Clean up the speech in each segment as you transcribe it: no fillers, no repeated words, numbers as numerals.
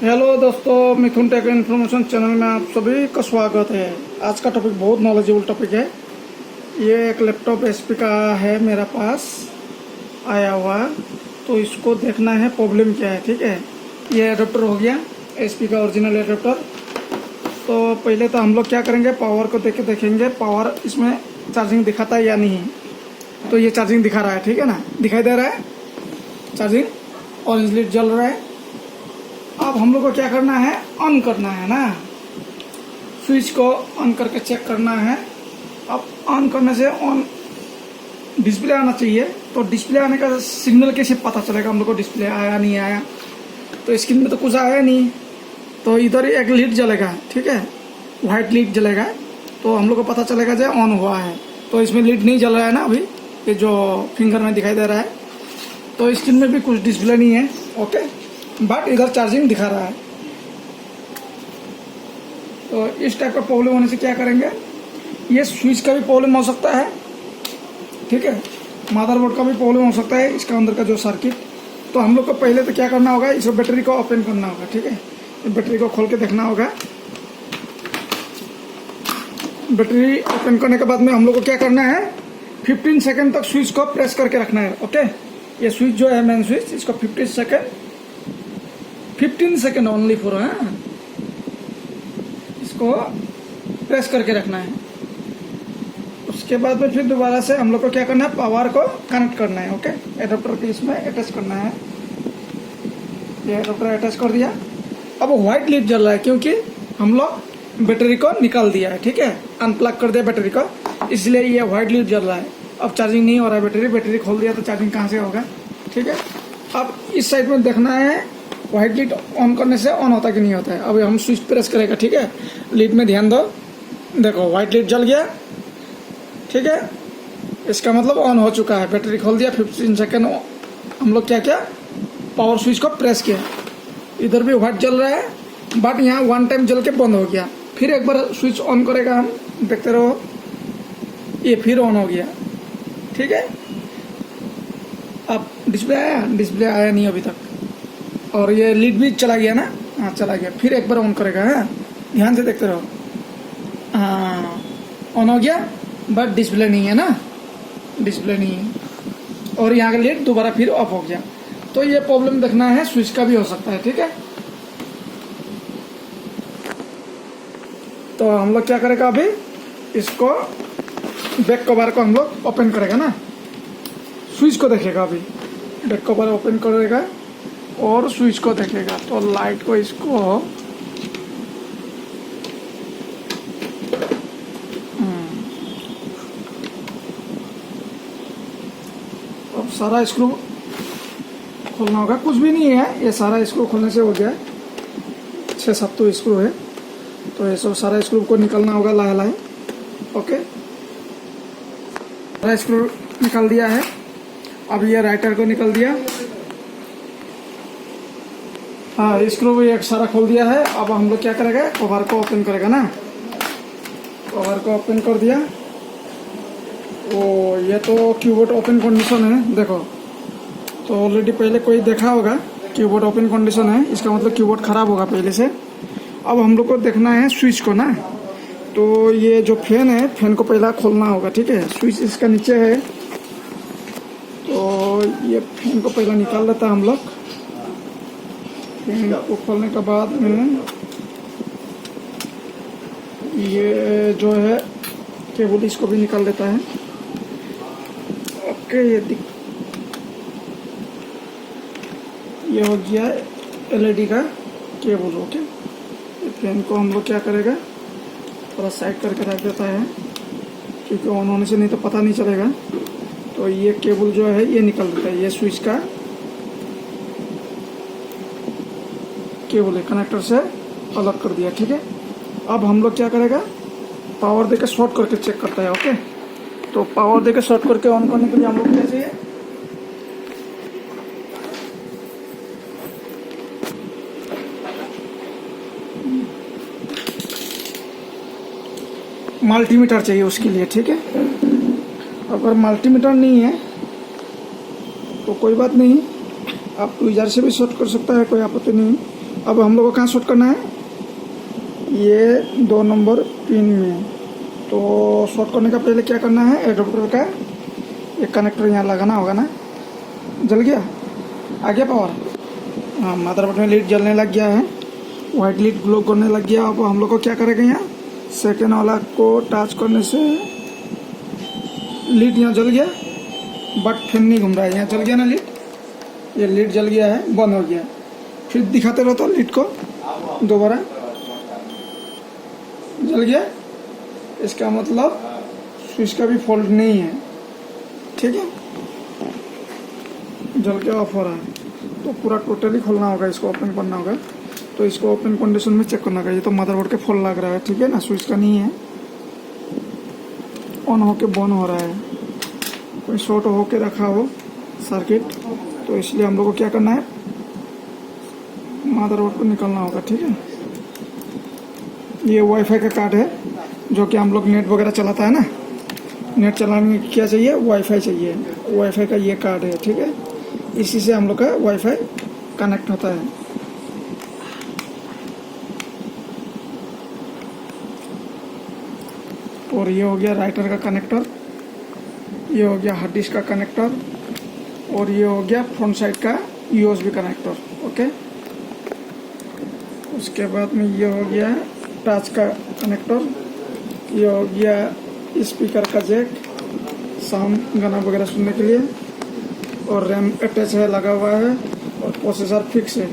Hello दोस्तों, मिथुन take information channel में आप सभी का स्वागत है। आज का टॉपिक बहुत नॉलेजेबल टॉपिक है। ये एक लैपटॉप एचपी का है, मेरा पास आया हुआ, तो इसको देखना है प्रॉब्लम क्या है। ठीक है, ये एडाप्टर हो गया एचपी का ओरिजिनल एडाप्टर। तो पहले तो हम लोग क्या करेंगे, पावर को देखेंगे पावर इसमें चार्जिंग दिखाता है या नहीं। तो ये चार्जिंग दिखा रहा है, ठीक है ना, दिखाई दे रहा है चार्जिंग, ऑरेंज लाइट जल रहा है। अब हम लोग को क्या करना है, ऑन करना है ना, स्विच को ऑन करके चेक करना है। अब ऑन करने से ऑन डिस्प्ले आना चाहिए। तो डिस्प्ले आने का सिग्नल कैसे पता चलेगा हम लोग को, डिस्प्ले आया नहीं आया। तो स्क्रीन में तो कुछ आया नहीं, तो इधर ही एक लाइट जलेगा, ठीक है, व्हाइट लाइट जलेगा, तो हम लोग को पता चलेगा जो ऑन हुआ है। तो इसमें लाइट नहीं जल रहा है ना अभी, ये जो फिंगर में दिखाई दे रहा है। तो स्क्रीन में भी कुछ डिस्प्ले नहीं है, ओके, बट इधर चार्जिंग दिखा रहा है। तो इस टाइप का प्रॉब्लम होने से क्या करेंगे, ये स्विच का भी प्रॉब्लम हो सकता है, ठीक है, मदरबोर्ड का भी प्रॉब्लम हो सकता है, इसका अंदर का जो सर्किट। तो हम लोग को पहले तो क्या करना होगा, इस बैटरी को ओपन करना होगा, ठीक है, बैटरी को खोल के देखना होगा। बैटरी ओपन करने के बाद में हम लोग को क्या करना है, 15 सेकंड तक स्विच को प्रेस करके रखना है। ओके, ये स्विच जो है मेन स्विच, इसको 15 सेकेंड ओनली फॉर, इसको प्रेस करके रखना है। उसके बाद में फिर दोबारा से हम लोग को क्या करना है, पावर को कनेक्ट करना है। ओके, एडाप्टर के इसमें अटैच करना है। ये एडाप्टर अटैच कर दिया। अब व्हाइट लाइट जल रहा है क्योंकि हम लोग बैटरी को निकाल दिया है, ठीक है, अनप्लग कर दिया बैटरी को, इसलिए ये व्हाइट लाइट जल रहा है। अब चार्जिंग नहीं हो रहा है, बैटरी खोल दिया तो चार्जिंग कहाँ से होगा, ठीक है। अब इस साइड में देखना है व्हाइट लाइट ऑन करने से ऑन होता कि नहीं होता है। अब हम स्विच प्रेस करेगा, ठीक है, लाइट में ध्यान दो, देखो व्हाइट लाइट जल गया, ठीक है, इसका मतलब ऑन हो चुका है। बैटरी खोल दिया, 15 सेकेंड हम लोग क्या क्या पावर स्विच को प्रेस किया, इधर भी व्हाइट जल रहा है, बट यहाँ वन टाइम जल के बंद हो गया। फिर एक बार स्विच ऑन करेगा, हम देखते रहो, ये फिर ऑन हो गया, ठीक है। अब डिस्प्ले आया नहीं अभी तक, और ये लीड भी चला गया ना, हाँ चला गया। फिर एक बार ऑन करेगा, है ध्यान से देखते रहो, हाँ ऑन हो गया, बट डिस्प्ले नहीं है ना, डिस्प्ले नहीं है, और यहाँ का लीड दोबारा फिर ऑफ हो गया। तो ये प्रॉब्लम देखना है, स्विच का भी हो सकता है, ठीक है। तो हम लोग क्या करेगा, अभी इसको बैक कवर को हम लोग ओपन करेगा ना, स्विच को देखेगा, अभी बैक कवर ओपन करेगा और स्विच को देखेगा। तो लाइट को इसको अब सारा स्क्रू खोलना होगा, कुछ भी नहीं है, ये सारा स्क्रू खोलने से हो गया, 6-7 तो स्क्रू है, तो ये सब सारा स्क्रू को निकालना होगा लाहे लाहे। ओके, सारा स्क्रू निकाल दिया है। अब ये राइटर को निकाल दिया, हाँ स्क्रू भी एक सारा खोल दिया है। अब हम लोग क्या करेगा, कवर को ओपन करेगा ना, कवर को ओपन कर दिया। ओ ये तो कीबोर्ड ओपन कंडीशन है, देखो, तो ऑलरेडी पहले कोई देखा होगा कीबोर्ड ओपन कंडीशन है, इसका मतलब कीबोर्ड खराब होगा पहले से। अब हम लोग को देखना है स्विच को ना, तो ये जो फैन है, फैन को पहला खोलना होगा, ठीक है, स्विच इसका नीचे है, तो ये फैन को पहला निकाल लेता है हम लोग। फैन को खोलने के बाद में ये जो है केबल, इसको भी निकाल लेता है। ओके, ये हो गया एलईडी का केबल। ओके, फैन को हम लोग क्या करेगा, थोड़ा साइड करके रख देता है, क्योंकि ऑन होने से नहीं तो पता नहीं चलेगा। तो ये केबल जो है ये निकल देता है, ये स्विच का केबल है, कनेक्टर से अलग कर दिया, ठीक है। अब हम लोग क्या करेगा, पावर देकर शॉर्ट करके चेक करता है। ओके, तो पावर देकर शॉर्ट करके ऑन करने के लिए हम लोग क्या चाहिए, मल्टीमीटर चाहिए उसके लिए, ठीक है। अगर मल्टीमीटर नहीं है तो कोई बात नहीं, आप ट्विजर से भी शॉर्ट कर सकता है, कोई आपत्ति नहीं। अब हम लोग को कहाँ शॉर्ट करना है, ये 2 नंबर पिन में। तो शॉर्ट करने का पहले क्या करना है, एडाप्टर का ये कनेक्टर यहाँ लगाना होगा ना। जल गया, आ गया पावर। हाँ, मदरबोर्ड में लीड जलने लग गया है, वाइट लीड ग्लो करने लग गया। अब हम लोग को क्या करेंगे, यहाँ सेकेंड वाला को टच करने से लीड यहाँ जल गया, बट फैन नहीं घूम रहा है। यहाँ जल गया ना लीड, ये लीड जल गया है, बंद हो गया। फिर दिखाते रहो तो लीड को दोबारा, जल गया। इसका मतलब स्विच का भी फॉल्ट नहीं है, ठीक है। जल के ऑफ हो रहा है, तो पूरा टोटली खोलना होगा, इसको ओपन करना होगा। तो इसको ओपन कंडीशन में चेक करना होगा। ये तो मदरबोर्ड के फॉल्ट लग रहा है, ठीक है ना, स्विच का नहीं है। ऑन होके बंद हो रहा है, कोई शॉर्ट होके रखा हो सर्किट, तो इसलिए हम लोग को क्या करना है, मदरबोर्ड को निकालना होगा, ठीक है। ये वाईफाई का कार्ड है, जो कि हम लोग नेट वगैरह चलाता है ना, नेट चलाने में क्या चाहिए, वाईफाई चाहिए। वाईफाई का ये कार्ड है, ठीक है। इसी से हम लोग का वाईफाई कनेक्ट होता है। और ये हो गया राइटर का कनेक्टर, ये हो गया हार्ड डिस्क का कनेक्टर, और ये हो गया फ्रंट साइड का यूएसबी कनेक्टर, ओके। उसके बाद में ये हो गया टच का कनेक्टर, ये हो गया स्पीकर का जैक, साउंड गाना वगैरह सुनने के लिए, और रैम अटैच है, लगा हुआ है, और प्रोसेसर फिक्स है।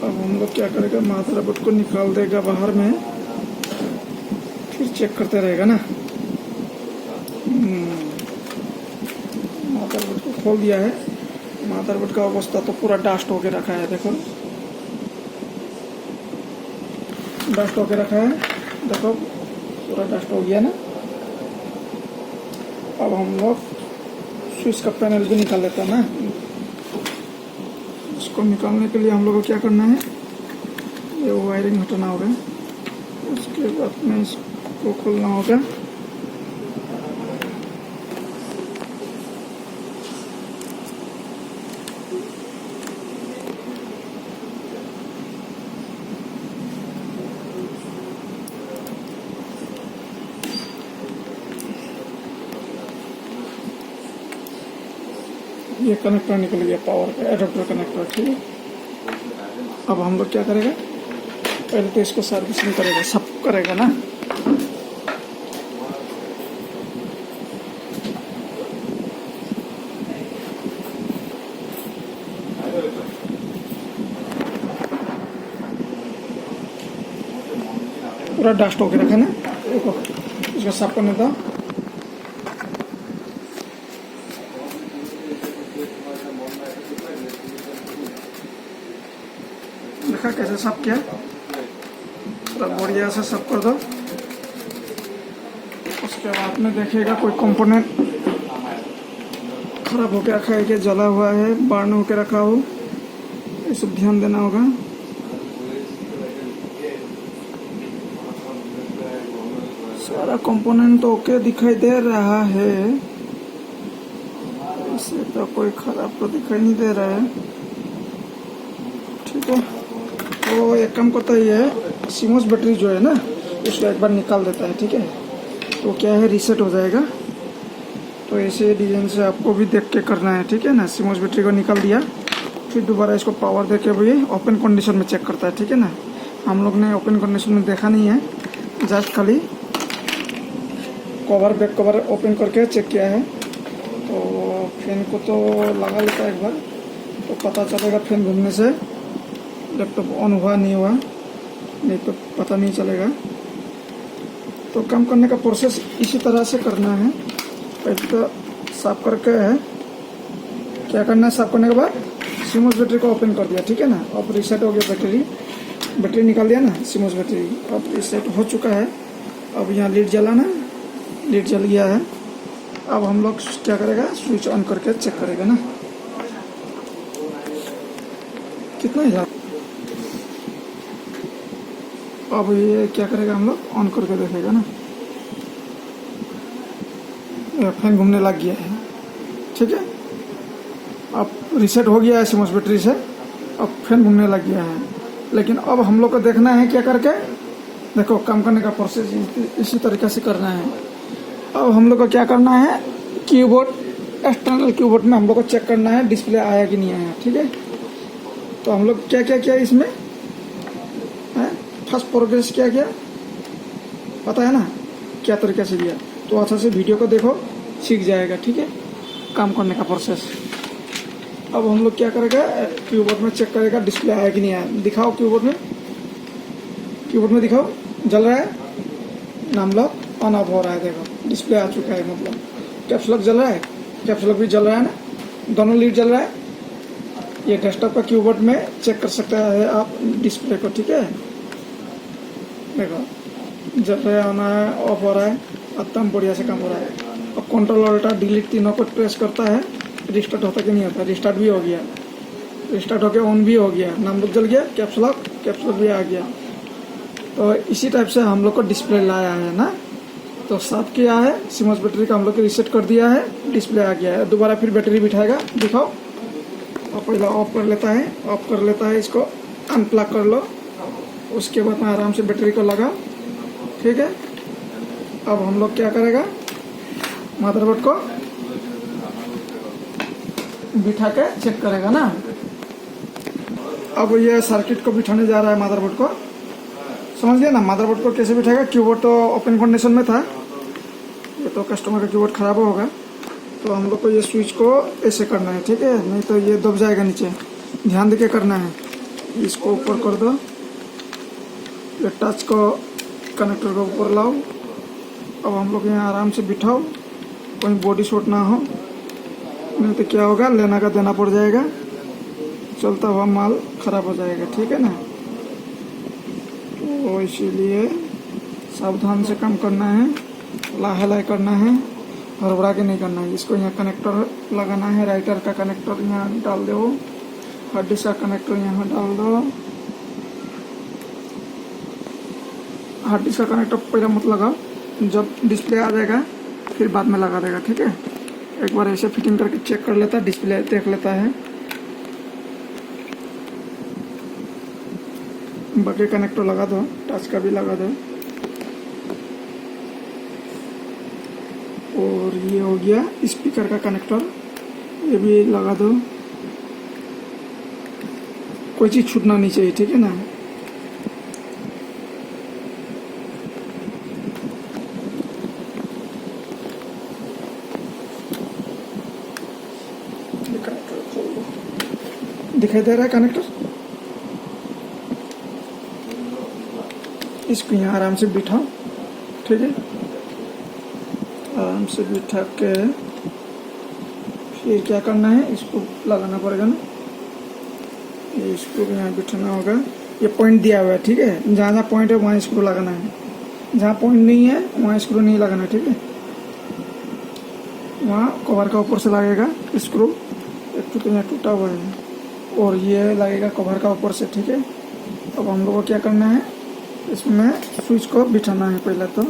अब हम लोग क्या करेगा, मदरबोर्ड को निकाल देगा बाहर में, फिर चेक करते रहेगा ना। मदरबोर्ड को खोल दिया है। मदरबोर्ड का अवस्था तो पूरा डस्ट होके रखा है, देखो डस्ट होके रखा है, देखो पूरा डस्ट हो गया ना। अब हम लोग स्विच का पैनल भी निकाल लेते हैं ना। इसको निकालने के लिए हम लोग को क्या करना है, ये वायरिंग हटाना होगा, उसके बाद में इसको खोलना होगा। ये कनेक्टर निकल गया, पावर का एडाप्टर कनेक्टर, ठीक है। अब हम लोग क्या करेगा, पहले तो इसको सर्विसिंग करेगा, सब करेगा ना। पूरा डस्ट होके रखा ना, देखो इसको साफ करने दो। देखा कैसे साफ किया, पूरा बढ़िया से साफ कर दो। उसके बाद में देखिएगा कोई कंपोनेंट खराब होके रखा है, कि जला हुआ है, बर्न होके रखा हो, ये सब ध्यान देना होगा। सारा कंपोनेंट तो ओके दिखाई दे रहा है, इससे तो कोई खराब तो दिखाई नहीं दे रहा है, ठीक है। तो एक काम करता ही है, सीमोस बैटरी जो है ना, उसको एक बार निकाल देता है, ठीक है। तो क्या है, रीसेट हो जाएगा। तो ऐसे डिजाइन से आपको भी देख के करना है, ठीक है ना। सीमोस बैटरी को निकाल दिया, फिर दोबारा इसको पावर देके भी ओपन कंडीशन में चेक करता है, ठीक है ना। हम लोग ने ओपन कंडीशन में देखा नहीं है, जस्ट खाली कवर बैक कवर ओपन करके चेक किया है। तो फैन को तो लगा लेता है एक बार, तो पता चलेगा फैन घूमने से लैपटॉप ऑन हुआ नहीं हुआ, नहीं तो पता नहीं चलेगा। तो काम करने का प्रोसेस इसी तरह से करना है। पहले तो साफ करके है, क्या करना है, साफ करने के बाद सीमोस बैटरी को ओपन कर दिया, ठीक है ना। अब रीसेट हो गया, बैटरी निकाल दिया ना, सीमोस बैटरी अब रीसेट हो चुका है। अब यहाँ लीड जलाना, लीड जल गया है। अब हम लोग क्या करेगा, स्विच ऑन करके चेक करेगा ना, कितना ही। अब ये क्या करेगा, हम लोग ऑन करके देखेगा ना। फैन घूमने लग गया है। ठीक है, अब रीसेट हो गया है सिमोस बैटरी से, अब फैन घूमने लग गया है। लेकिन अब हम लोग को देखना है क्या करके, देखो काम करने का प्रोसेस इसी तरीके से करना है। अब हम लोग को क्या करना है, कीबोर्ड एक्सटर्नल कीबोर्ड में हम लोग को चेक करना है डिस्प्ले आया कि नहीं आया। ठीक है, तो हम लोग क्या क्या किया इसमें है, फर्स्ट प्रोग्रेस क्या किया पता है ना, क्या तरीके से किया, तो अच्छा से वीडियो को देखो, सीख जाएगा। ठीक है, काम करने का प्रोसेस। अब हम लोग क्या करेगा, कीबोर्ड में चेक करेगा डिस्प्ले आया कि नहीं आया। दिखाओ कीबोर्ड में दिखाओ, जल रहा है, नाम लॉक ऑन ऑफ हो रहा है, देखो डिस्प्ले आ चुका है, मतलब कैप्स लॉक जल रहा है, कैप्स लॉक भी जल रहा है ना, दोनों लीड जल रहा है। ये डेस्कटॉप का कीबोर्ड में चेक कर सकता है आप डिस्प्ले को। ठीक है, देखो जल रहा है, ऑन है, ऑफ हो रहा है, एकदम बढ़िया से काम हो रहा है। अब कंट्रोल अल्टर डिलीट तीनों को प्रेस करता है, रिस्टार्ट होता कि नहीं होता, रिस्टार्ट भी हो गया, रिस्टार्ट होकर ऑन भी हो गया, नाम लॉक जल गया, कैप्स लॉक भी आ गया। तो इसी टाइप से हम लोग को डिस्प्ले लाया है ना। तो साफ किया है, सिमोस बैटरी का हम लोग को रीसेट कर दिया है, डिस्प्ले आ गया है। दोबारा फिर बैटरी बिठाएगा, दिखाओ। और पहले ऑफ कर लेता है, इसको अनप्लग कर लो, उसके बाद में आराम से बैटरी को लगा। ठीक है, अब हम लोग क्या करेगा, मदरबोर्ड को बिठा के चेक करेगा ना। अब ये सर्किट को बिठाने जा रहा है मदरबोर्ड को, समझ गया ना। मदरबोर्ड को कैसे बिठाएगा, कीबोर्ड तो ओपन कंडीशन में था, ये तो कस्टमर का कीबोर्ड खराब होगा, तो हम लोग को ये स्विच को ऐसे करना है। ठीक है, नहीं तो ये दब जाएगा नीचे, ध्यान देके करना है। इसको ऊपर कर दो, ये टच को कनेक्टर को ऊपर लाओ। अब हम लोग यहाँ आराम से बिठाओ, कोई बॉडी शॉट ना हो, नहीं तो क्या होगा, लेना का देना पड़ जाएगा, चलता हुआ माल खराब हो जाएगा। ठीक है ना, तो इसीलिए सावधान से काम करना है, लाहे करना है, हड़बड़ा के नहीं करना है। इसको यहाँ कनेक्टर लगाना है, राइटर का कनेक्टर यहाँ डाल दो, हार्ड डिस्क का कनेक्टर यहाँ डाल दो। हार्ड डिस्क का कनेक्टर पहले मत लगाओ, जब डिस्प्ले आ जाएगा फिर बाद में लगा देगा। ठीक है, एक बार ऐसे फिटिंग करके चेक कर लेता है, डिस्प्ले देख लेता है। बाकी कनेक्टर लगा दो, टच का भी लगा दो। और ये हो गया स्पीकर का कनेक्टर, ये भी लगा दो, कोई चीज़ छूटना नहीं चाहिए। ठीक है ना, दिखाई दे रहा है कनेक्टर, इसको यहाँ आराम से बिठाओ। ठीक है, आराम से बिठा के फिर क्या करना है, इसको लगाना पड़ेगा ना, ये स्क्रू यहाँ बिठाना होगा। ये पॉइंट दिया हुआ है, ठीक है, जहाँ जहाँ पॉइंट है वहाँ स्क्रू लगाना है, जहाँ पॉइंट नहीं है वहाँ स्क्रू नहीं लगाना। ठीक है, वहाँ कवर का ऊपर से लगेगा स्क्रू, एक तो यहाँ टूटा हुआ है, और ये लगेगा कवर का ऊपर से। ठीक है, अब हम लोग को क्या करना है, इसमें स्विच को बिठाना है। पहले तो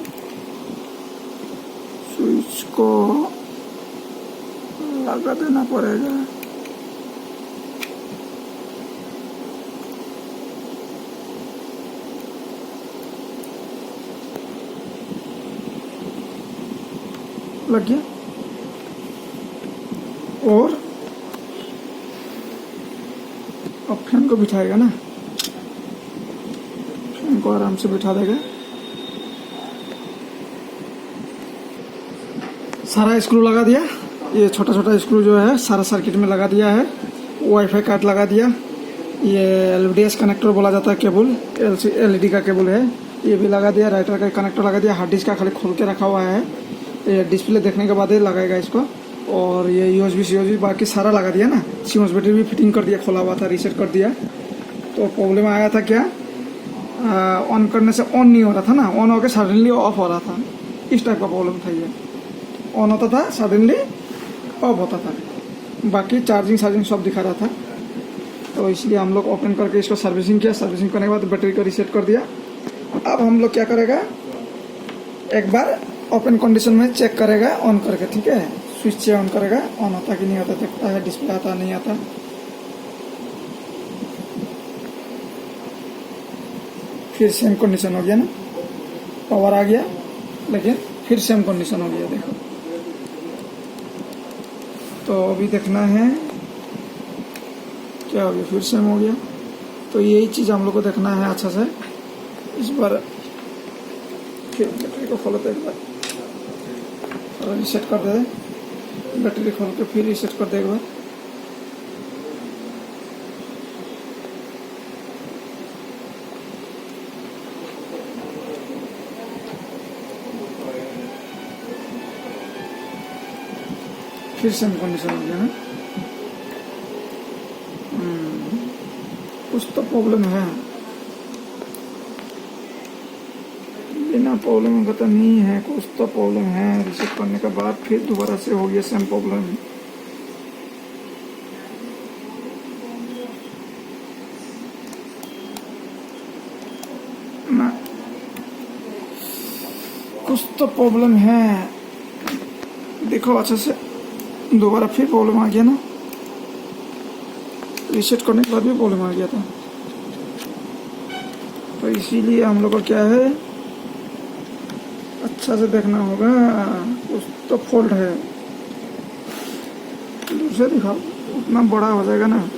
स्विच को लगा देना पड़ेगा, लग गया। और अब फैन को बिठाएगा ना, फैन को आराम से बिठा देगा। सारा स्क्रू लगा दिया, ये छोटा छोटा स्क्रू जो है सारा सर्किट में लगा दिया है। वाईफाई कार्ड लगा दिया, ये LVDS कनेक्टर बोला जाता है केबल, LED का केबल है, ये भी लगा दिया। राइटर का कनेक्टर लगा दिया, हार्ड डिस्क का खाली खोल के रखा हुआ है, ये डिस्प्ले देखने के बाद ही लगाएगा इसको। और ये USB बाकी सारा लगा दिया ना। सिमोस बैटरी भी फिटिंग कर दिया, खोला हुआ था, रीसेट कर दिया। तो प्रॉब्लम आया था क्या, ऑन करने से ऑन नहीं हो रहा था ना, ऑन होकर सडनली ऑफ हो रहा था, इस टाइप का प्रॉब्लम था। ये ऑन होता था, सडनली ऑफ होता था, बाकी चार्जिंग सब दिखा रहा था। तो इसलिए हम लोग ओपन करके इसको सर्विसिंग किया, सर्विसिंग करने के बाद बैटरी को रीसेट कर दिया। अब हम लोग क्या करेगा, एक बार ओपन कंडीशन में चेक करेगा ऑन करके, ठीक है। स्विच से ऑन करेगा, ऑन होता कि नहीं होता देखता है, डिस्प्ले आता नहीं आता। फिर सेम कंडीशन हो गया ना, पावर आ गया, लेकिन फिर सेम कंडीशन हो गया, देखो। तो अभी देखना है क्या हो गया, फिर सेम हो गया। तो यही चीज़ हम लोग को देखना है अच्छा से। इस बार फिर बैटरी को खोलो तो एक बार और रीसेट कर दे, बैटरी खोल के फिर रीसेट कर दे एक बार। फिर सेम कंडीशन हो गया ना। कुछ तो प्रॉब्लम है, बिना प्रॉब्लम का तो नहीं है, कुछ तो प्रॉब्लम है। रिसेट करने के बाद फिर दोबारा से हो गया सेम प्रॉब्लम। ना, कुछ तो प्रॉब्लम है, देखो अच्छा से। दोबारा फिर प्रॉब्लम आ गया ना, रीसेट करने के बाद भी प्रॉब्लम आ गया था। तो इसीलिए हम लोग को क्या है, अच्छा से देखना होगा, कुछ तो फॉल्ट है। दूर से दिखाओ, उतना बड़ा हो जाएगा ना,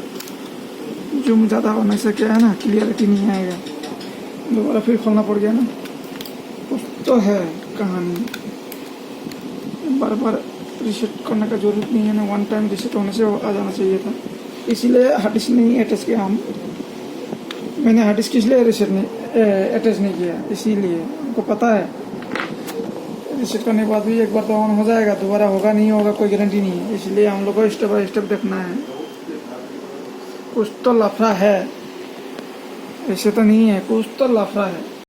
जूम ज़्यादा होने से क्या है ना, क्लियरिटी नहीं आएगा। दोबारा फिर खोलना पड़ गया ना, कुछ तो है कहानी। बार बार रीसेट करने का जरूरत नहीं है ना, वन टाइम रीसेट होने से आ जाना चाहिए था। इसीलिए हार्ड डिस्क नहीं अटैच किया हम। मैंने हार्ड डिस्क इसलिए रीसेट नहीं अटैच नहीं किया, इसीलिए हमको पता है रीसेट करने के बाद भी एक बार तो ऑन हो जाएगा, दोबारा होगा नहीं होगा कोई गारंटी नहीं है। इसलिए हम लोग को स्टेप बाय स्टेप देखना है। कुछ तो लफड़ा है, ऐसे तो नहीं है, कुछ तो लफड़ा है।